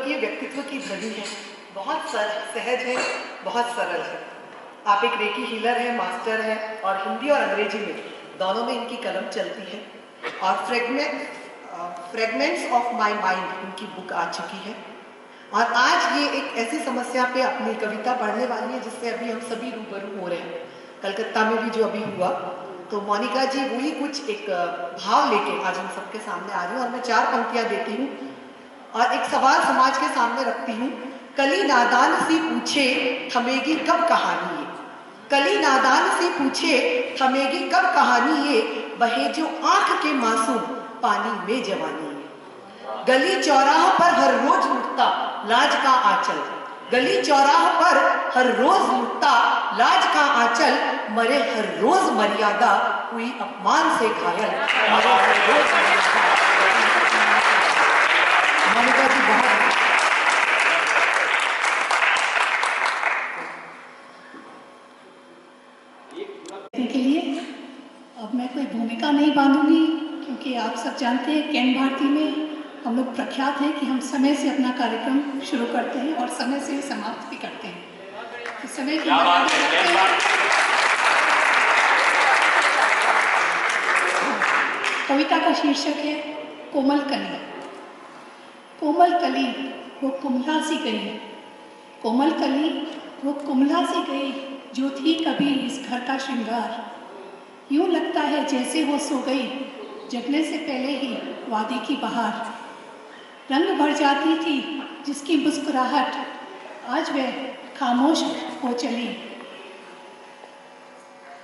द्विलोकीय व्यक्तित्व की धनी है, बहुत सहज है, बहुत सरल है। आप एक रेकी हीलर है, मास्टर है और हिंदी और अंग्रेजी में दोनों में इनकी कलम चलती है। और फ्रेगमेंट्स ऑफ माई माइंड इनकी बुक आ चुकी है और आज ये एक ऐसी समस्या पे अपनी कविता पढ़ने वाली है जिससे अभी हम सभी रूबरू हो रहे हैं। कलकत्ता में भी जो अभी हुआ, तो मोनिका जी वही कुछ एक भाव लेके आज हम सबके सामने आ रही हूँ और मैं 4 पंक्तियां देती हूँ और एक सवाल समाज के सामने रखती हूँ। कली नादान सी पूछे थमेगी कब कहानी ये, कली नादान से पूछे थमेगी कब कहानी ये, बहे जो आंख के मासूम पानी में जवानी है। गली चौराह पर हर रोज लुटता लाज का आंचल, गली चौराह पर हर रोज लुटता लाज का आंचल, मरे हर रोज मर्यादा हुई अपमान से घायल, मरे हर रोज मर्यादा। मोनिका जी बहुत के लिए अब मैं कोई भूमिका नहीं बांधूंगी क्योंकि आप सब जानते हैं कैन भारती में हम लोग प्रख्यात हैं कि हम समय से अपना कार्यक्रम शुरू करते हैं और समय से समाप्त भी करते हैं। तो समय की कविता का शीर्षक है कोमल कली। कोमल कली वो कुमला सी गई, कोमल कली वो कुमला सी गई, जो थी कभी इस घर का श्रृंगार। यूं लगता है जैसे वो सो गई जगने से पहले ही वादी की बहार। रंग भर जाती थी जिसकी मुस्कुराहट आज वह खामोश हो चली,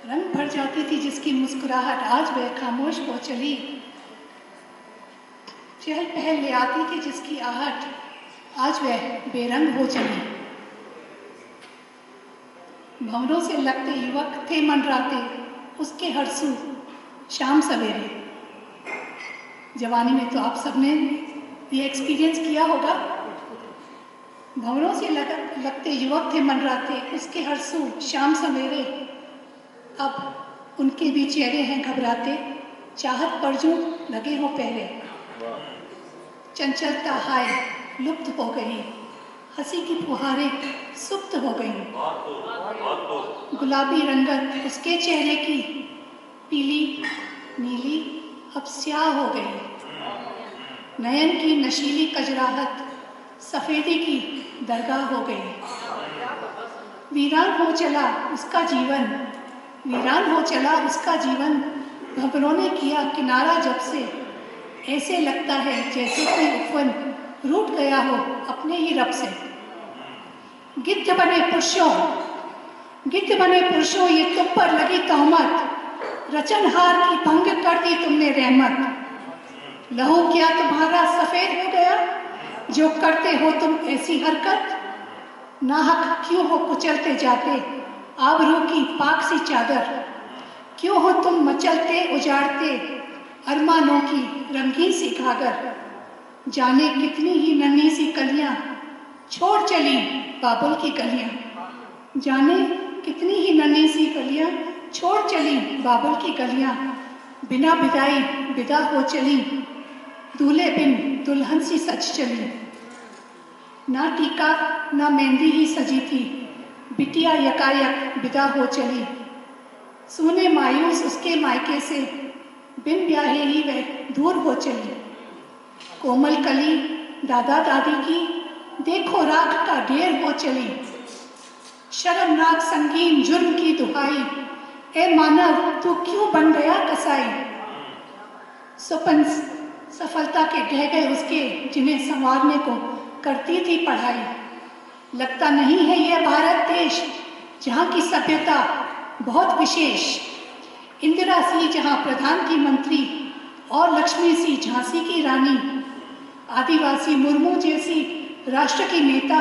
रंग भर जाती थी जिसकी मुस्कुराहट आज वह खामोश हो चली। चहल पहल ले आती थी जिसकी आहट आज वह बेरंग हो चली। भंवरों से लगते युवक थे मंडराते उसके हरसू शाम सवेरे। जवानी में तो आप सबने ये एक्सपीरियंस किया होगा। भंवरों से लगते युवक थे मंडराते उसके हरसू शाम सवेरे, अब उनके भी चेहरे हैं घबराते, चाहत पर जो लगे हो पहले। चंचलता हाय लुप्त हो गई, हंसी की फुहारें सुप्त हो गई। गुलाबी रंगत उसके चेहरे की पीली नीली अब स्याह हो गई। नयन की नशीली कजराहट सफेदी की दरगाह हो गई। वीरान हो चला उसका जीवन, वीरान हो चला उसका जीवन, भंवरों ने किया किनारा जब से। ऐसे लगता है जैसे कोई उपवन रूठ गया हो अपने ही रब से। गिद्ध बने पुरुषों, गिद्ध बने पुरुषों ये तुम पर लगी तहमत, रचनहार की भंग कर दी तुमने रहमत। लहू क्या तुम्हारा सफेद हो गया जो करते हो तुम ऐसी हरकत। नाहक क्यों हो कुचलते जाते आबरू की पाक सी चादर, क्यों हो तुम मचलते उजाड़ते अरमानों की रंगीन सी घागर। जाने कितनी ही नन्ही सी कलियां छोड़ चली बाबुल की गलियां, जाने कितनी ही नन्ही सी कलियां छोड़ चली बाबुल की गलियां। बिना विदाई विदा हो चली दूल्हे बिन दुल्हन सी सज चली। ना टीका ना मेहंदी ही सजी थी बिटिया यकायक विदा हो चली। सूने मायूस उसके मायके से बिन ब्याहे ही वह दूर हो चली। कोमल कली दादा दादी की देखो राख का ढेर हो चली। शर्मनाक संगीन जुर्म की दुहाई ए मानव तू क्यों बन गया कसाई। स्वपन सफलता के ढह गए उसके जिन्हें संवारने को करती थी पढ़ाई। लगता नहीं है यह भारत देश जहाँ की सभ्यता बहुत विशेष। इंदिरा सी जहाँ प्रधान की मंत्री और लक्ष्मी सी झांसी की रानी। आदिवासी मुर्मू जैसी राष्ट्र की नेता,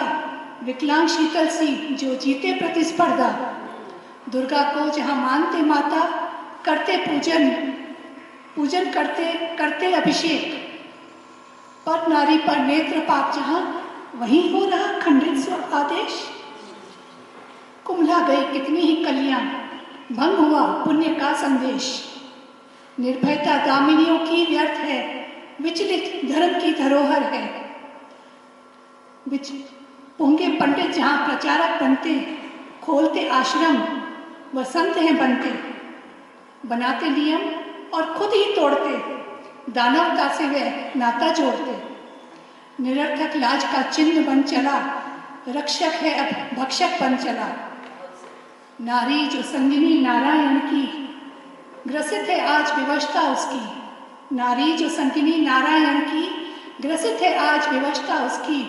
विकलांग शीतल सी जो जीते प्रतिस्पर्धा। दुर्गा को जहाँ मानते माता करते पूजन, पूजन करते करते अभिषेक। पर नारी पर नेत्रपात जहाँ वहीं हो रहा खंडित स्व आदेश। कुम्हला गई कितनी ही कलियां भंग हुआ पुण्य का संदेश। निर्भयता दामिनियों की व्यर्थ है विचलित धर्म की धरोहर है। बिच होंगे पंडित जहाँ प्रचारक बनते, खोलते आश्रम, व संत हैं बनते, बनाते नियम और खुद ही तोड़ते, दानवता से वे नाता जोड़ते। निरर्थक लाज का चिन्ह बन चला, रक्षक है अब भक्षक बन चला। नारी जो संगिनी नारायण की, ग्रसित है आज विवशता उसकी। नारी जो संगिनी नारायण की, ग्रसित है आज विवशता उसकी।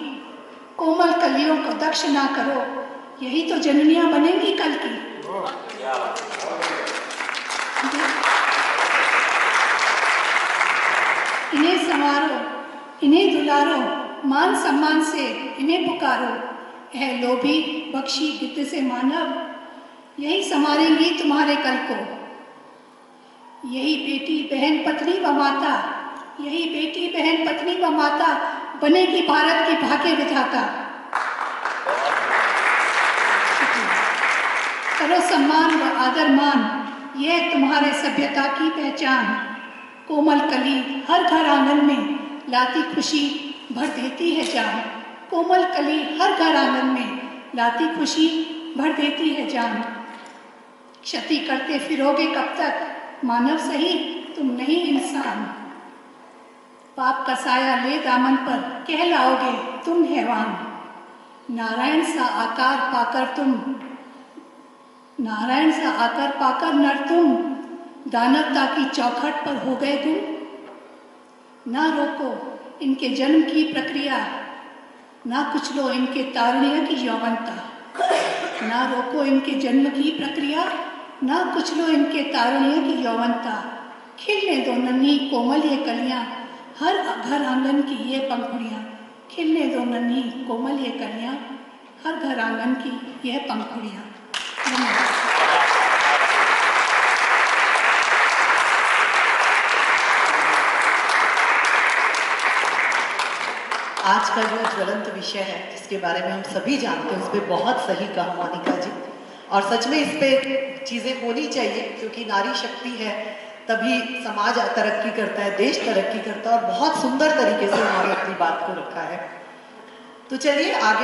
कोमल कलियों को दक्ष ना करो, यही तो जननियां बनेंगी कल की। इन्हें संवारो, इन्हें दुलारो, मान सम्मान से इन्हें पुकारो। यह लोभी बख्शी विद्य से मानव, यही संवारेंगी तुम्हारे कल को। यही बेटी बहन पत्नी व माता, यही बेटी बहन पत्नी व माता बनेगी भारत की भाग्य विधाता। करो सम्मान व आदर मान, यह तुम्हारे सभ्यता की पहचान। कोमल कली हर घर आंगन में लाती खुशी भर देती है जान। कोमल कली हर घर आंगन में लाती खुशी भर देती है जान। क्षति करते फिरोगे कब तक, मानव सही तुम नहीं इंसान। पाप का साया ले दामन पर, कहलाओगे तुम हैवान। नारायण सा आकार पाकर तुम, नारायण सा आकर पाकर नर तुम, दानवता की चौखट पर हो गए गुम। ना रोको इनके जन्म की प्रक्रिया, ना कुचलो इनके तारुण्य की यौवनता। ना रोको इनके जन्म की प्रक्रिया, ना कुचलो इनके तारुण्य की यौवनता। खिलने दो नन्ही कोमल ये कलियां, हर घर आंगन की ये पंखुड़ियां। खिलने दो नन्ही कोमल ये कलियां, हर घर आंगन की यह पंखुड़ियां। आज का जो ज्वलंत विषय है जिसके बारे में हम सभी जानते हैं, उस पर बहुत सही कहा मोनिका जी। और सच में इस पे चीज़ें होनी चाहिए, क्योंकि नारी शक्ति है तभी समाज तरक्की करता है, देश तरक्की करता है। और बहुत सुंदर तरीके से उन्होंने अपनी बात को रखा है। तो चलिए आगे